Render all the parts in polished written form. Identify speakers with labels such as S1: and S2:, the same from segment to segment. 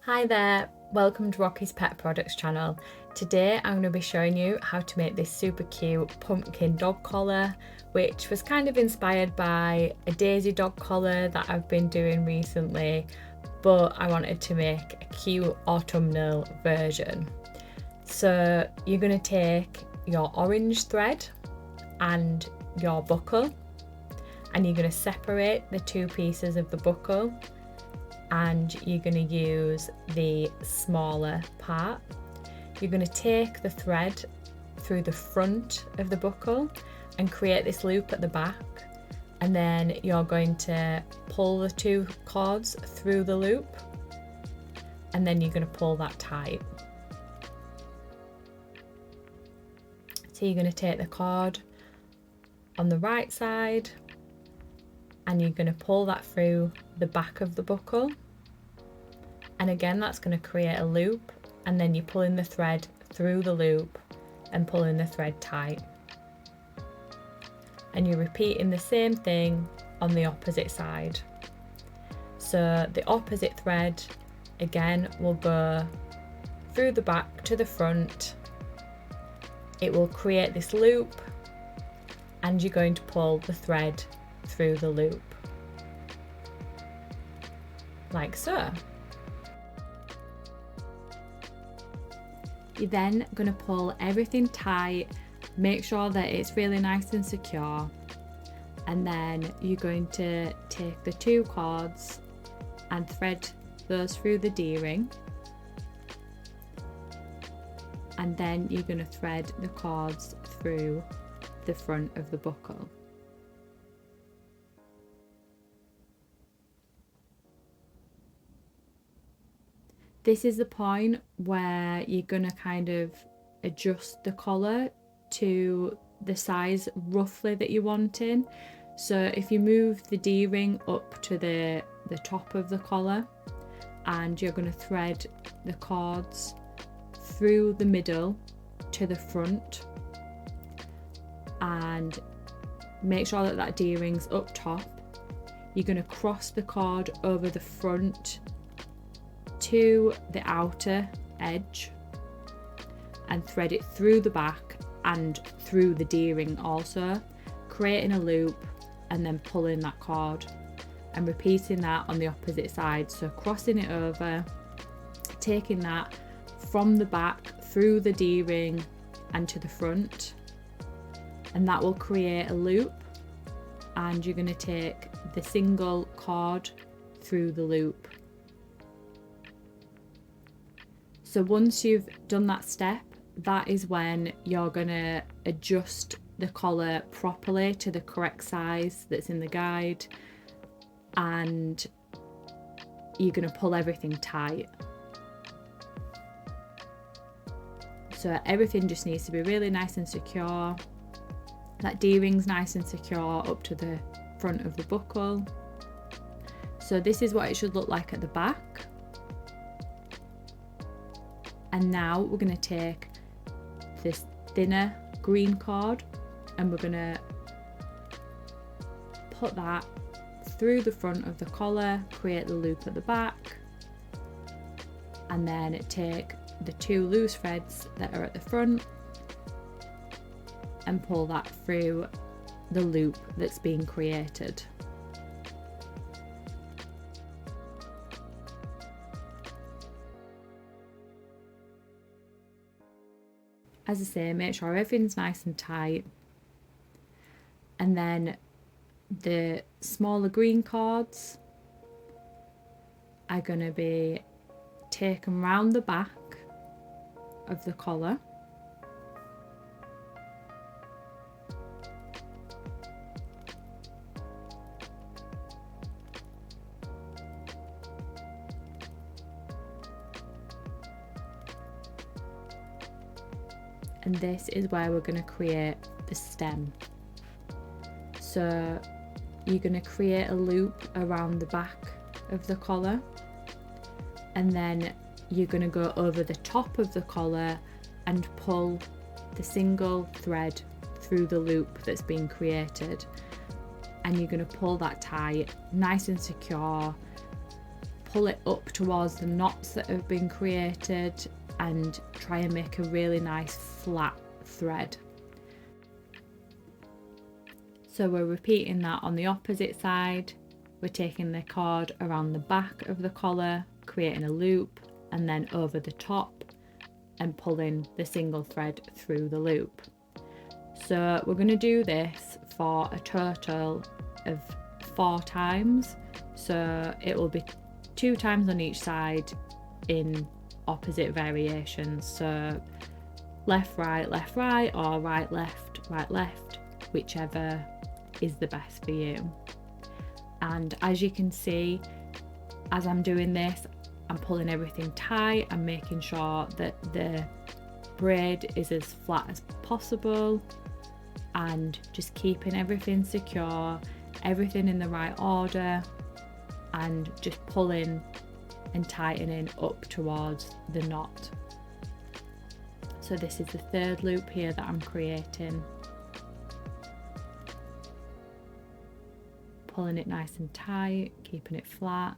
S1: Hi there, welcome to Rocky's Pet Products channel. Today I'm going to be showing you how to make this super cute pumpkin dog collar, which was kind of inspired by a daisy dog collar that I've been doing recently, but I wanted to make a cute autumnal version. So you're going to take your orange thread and your buckle, and you're going to separate the two pieces of the buckle, and you're going to use the smaller part. You're going to take the thread through the front of the buckle and create this loop at the back, and then you're going to pull the two cords through the loop, and then you're going to pull that tight. So you're going to take the cord on the right side and you're going to pull that through the back of the buckle, and again that's going to create a loop, and then you're pulling the thread through the loop and pulling the thread tight, and you're repeating the same thing on the opposite side. So the opposite thread again will go through the back to the front, it will create this loop, and you're going to pull the thread through the loop, like so. You're then going to pull everything tight, make sure that it's really nice and secure, and then you're going to take the two cords and thread those through the D-ring, and then you're going to thread the cords through the front of the buckle. This is the point where you're going to kind of adjust the collar to the size roughly that you're wanting. So if you move the D-ring up to the top of the collar, and you're going to thread the cords through the middle to the front, and make sure that that D-ring's up top, you're going to cross the cord over the front to the outer edge and thread it through the back and through the D-ring also, creating a loop and then pulling that cord, and repeating that on the opposite side. So crossing it over, taking that from the back through the D-ring and to the front, and that will create a loop, and you're going to take the single cord through the loop. So once you've done that step, that is when you're going to adjust the collar properly to the correct size that's in the guide, and you're going to pull everything tight. So everything just needs to be really nice and secure. That D-ring's nice and secure up to the front of the buckle. So this is what it should look like at the back. And now we're going to take this thinner green cord and we're going to put that through the front of the collar, create the loop at the back, and then take the two loose threads that are at the front and pull that through the loop that's being created. As I say, make sure everything's nice and tight, and then the smaller green cords are going to be taken round the back of the collar, and this is where we're going to create the stem. So you're going to create a loop around the back of the collar, and then you're going to go over the top of the collar and pull the single thread through the loop that's been created, and you're going to pull that tight, nice and secure, pull it up towards the knots that have been created and try and make a really nice flat thread. So we're repeating that on the opposite side. We're taking the cord around the back of the collar, creating a loop, and then over the top and pulling the single thread through the loop. So we're going to do this for a total of 4 times. So it will be 2 times on each side in opposite variations. So left, right, or right, left, whichever is the best for you. And as you can see, as I'm doing this, I'm pulling everything tight and making sure that the braid is as flat as possible and just keeping everything secure, everything in the right order, and just pulling and tightening up towards the knot. So this is the 3rd loop here that I'm creating. Pulling it nice and tight, keeping it flat.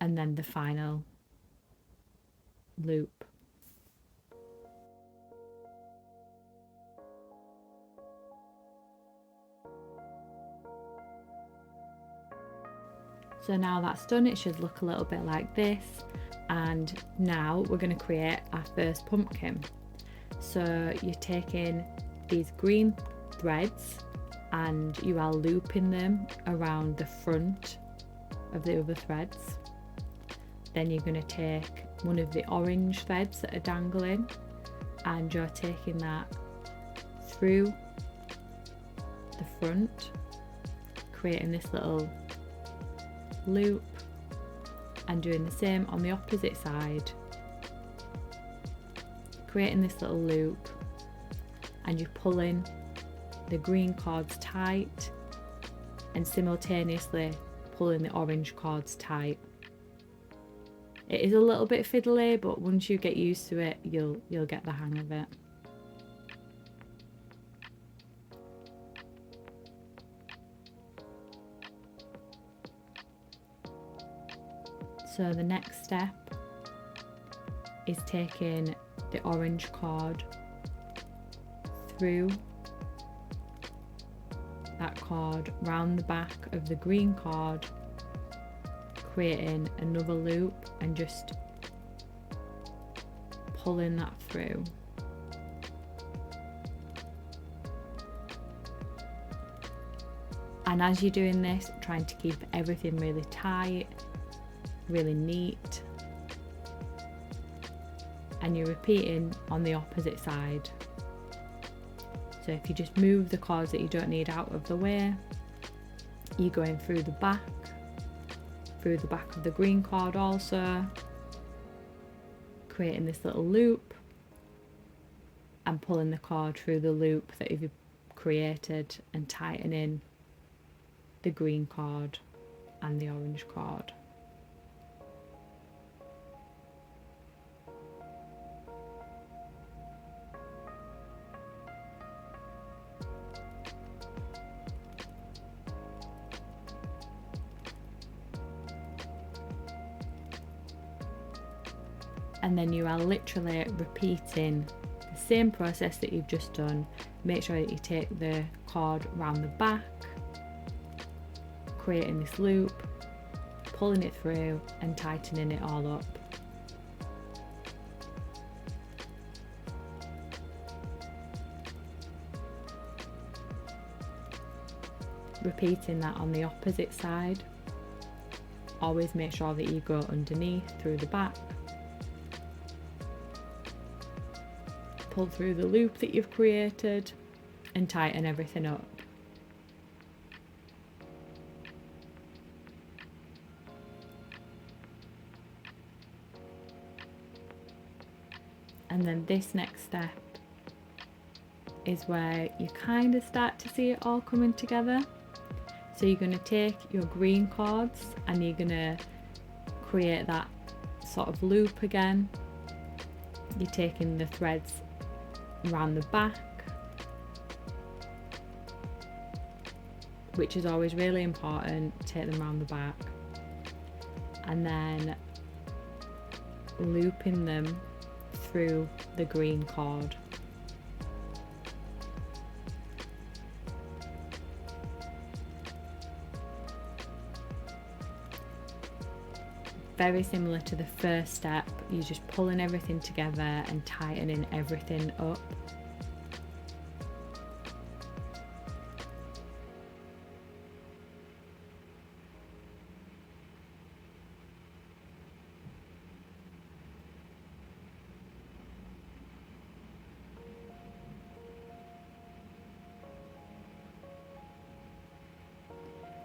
S1: And then the final loop. So now that's done, it should look a little bit like this. And now we're going to create our first pumpkin. So you're taking these green threads and you are looping them around the front of the other threads. Then you're going to take one of the orange threads that are dangling and you're taking that through the front, creating this little loop, and doing the same on the opposite side, creating this little loop, and you're pulling the green cords tight and simultaneously pulling the orange cords tight. It is a little bit fiddly, but once you get used to it, you'll get the hang of it. So the next step is taking the orange cord through that cord round the back of the green cord, creating another loop and just pulling that through. And as you're doing this, trying to keep everything really tight, really neat, and you're repeating on the opposite side. So if you just move the cords that you don't need out of the way, you're going through the back of the green cord also, creating this little loop and pulling the cord through the loop that you've created and tightening the green cord and the orange cord. And then you are literally repeating the same process that you've just done. Make sure that you take the cord round the back, creating this loop, pulling it through and tightening it all up. Repeating that on the opposite side. Always make sure that you go underneath through the back. Pull through the loop that you've created and tighten everything up. And then this next step is where you kind of start to see it all coming together. So you're going to take your green cords and you're going to create that sort of loop again. You're taking the threads around the back, which is always really important. Take them around the back, and then looping them through the green cord. Very similar to the first step, you're just pulling everything together and tightening everything up.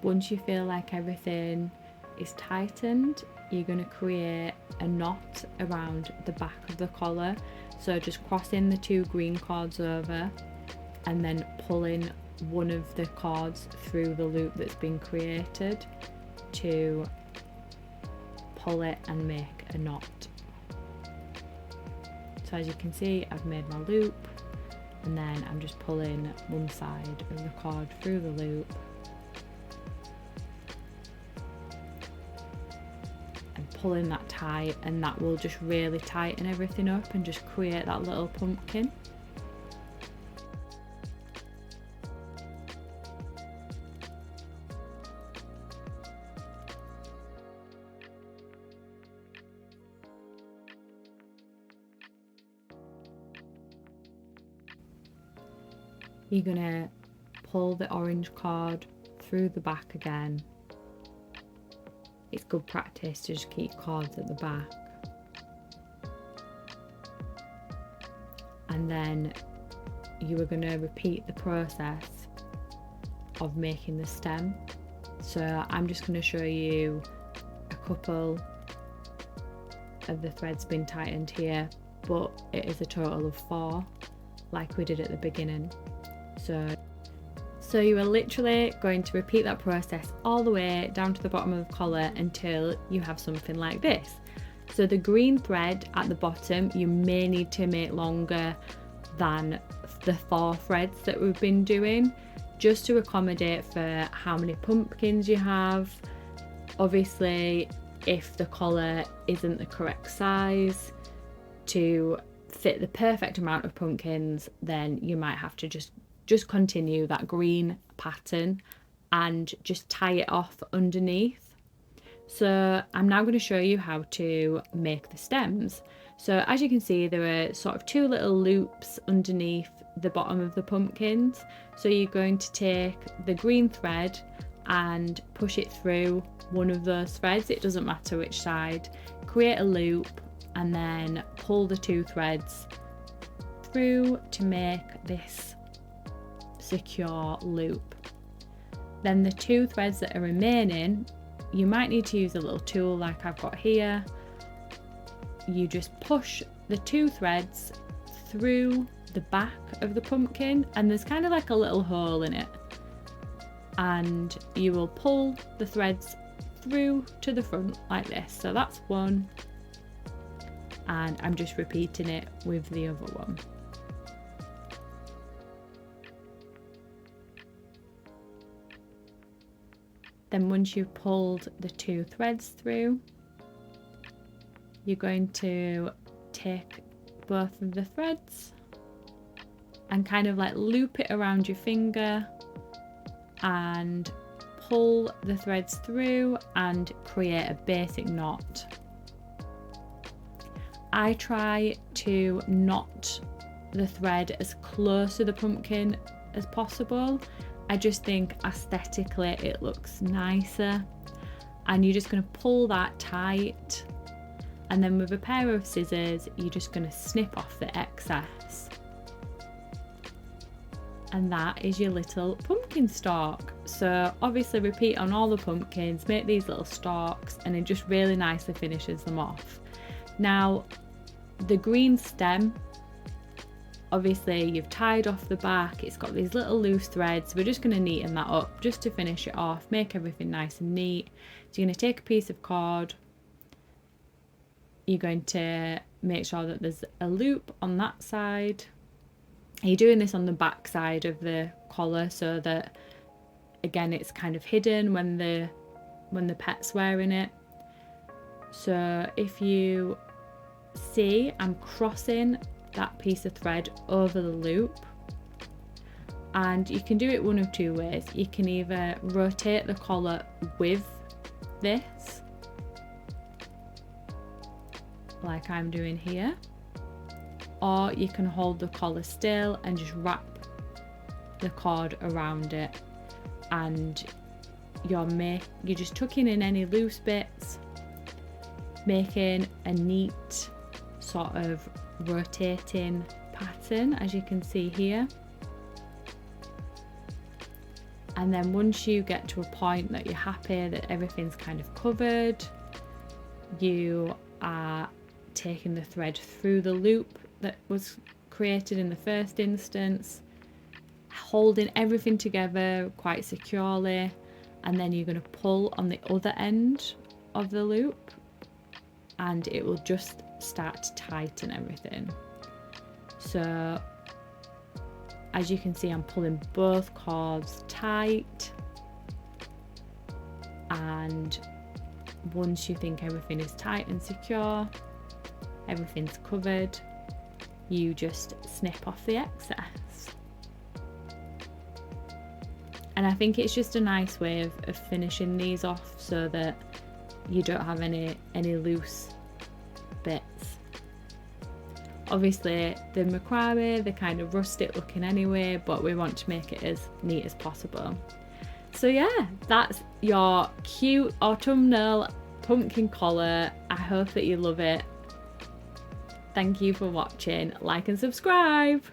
S1: Once you feel like everything is tightened, you're going to create a knot around the back of the collar. So just crossing the two green cords over and then pulling one of the cords through the loop that's been created to pull it and make a knot. So as you can see, I've made my loop, and then I'm just pulling one side of the cord through the loop and pulling that tight, and that will just really tighten everything up and just create that little pumpkin. You're gonna pull the orange cord through the back again. It's good practice to just keep cords at the back. And then you are gonna repeat the process of making the stem. So I'm just gonna show you a couple of the threads being tightened here, but it is a total of 4, like we did at the beginning. So you are literally going to repeat that process all the way down to the bottom of the collar until you have something like this. So the green thread at the bottom, you may need to make longer than the 4 threads that we've been doing, just to accommodate for how many pumpkins you have. Obviously, if the collar isn't the correct size to fit the perfect amount of pumpkins, then you might have to just continue that green pattern and just tie it off underneath. So I'm now going to show you how to make the stems. So as you can see, there are sort of 2 little loops underneath the bottom of the pumpkins. So you're going to take the green thread and push it through one of those threads, it doesn't matter which side, create a loop and then pull the 2 threads through to make this secure loop. Then the 2 threads that are remaining, you might need to use a little tool like I've got here. You just push the 2 threads through the back of the pumpkin, and there's kind of like a little hole in it, and you will pull the threads through to the front like this. So that's one, and I'm just repeating it with the other one. Then once you've pulled the 2 threads through, you're going to take both of the threads and kind of like loop it around your finger and pull the threads through and create a basic knot. I try to knot the thread as close to the pumpkin as possible. I just think aesthetically it looks nicer, and you're just going to pull that tight, and then with a pair of scissors you're just going to snip off the excess, and that is your little pumpkin stalk. So obviously repeat on all the pumpkins, make these little stalks, and it just really nicely finishes them off. Now the green stem, obviously you've tied off the back, it's got these little loose threads. We're just going to neaten that up just to finish it off, make everything nice and neat. So you're going to take a piece of cord, you're going to make sure that there's a loop on that side. You're doing this on the back side of the collar so that again it's kind of hidden when the pet's wearing it. So if you see, I'm crossing that piece of thread over the loop, and you can do it one of two ways. You can either rotate the collar with this, like I'm doing here, or you can hold the collar still and just wrap the cord around it, and you're just tucking in any loose bits, making a neat sort of rotating pattern, as you can see here. And then once you get to a point that you're happy that everything's kind of covered, you are taking the thread through the loop that was created in the first instance, holding everything together quite securely, and then you're going to pull on the other end of the loop and it will just start to tighten everything. So as you can see, I'm pulling both cords tight, and once you think everything is tight and secure, everything's covered, you just snip off the excess. And I think it's just a nice way of finishing these off so that you don't have any loose bits. Obviously the macrame, they're kind of rustic looking anyway, but we want to make it as neat as possible. So yeah, that's your cute autumnal pumpkin collar. I hope that you love it. Thank you for watching. Like and subscribe.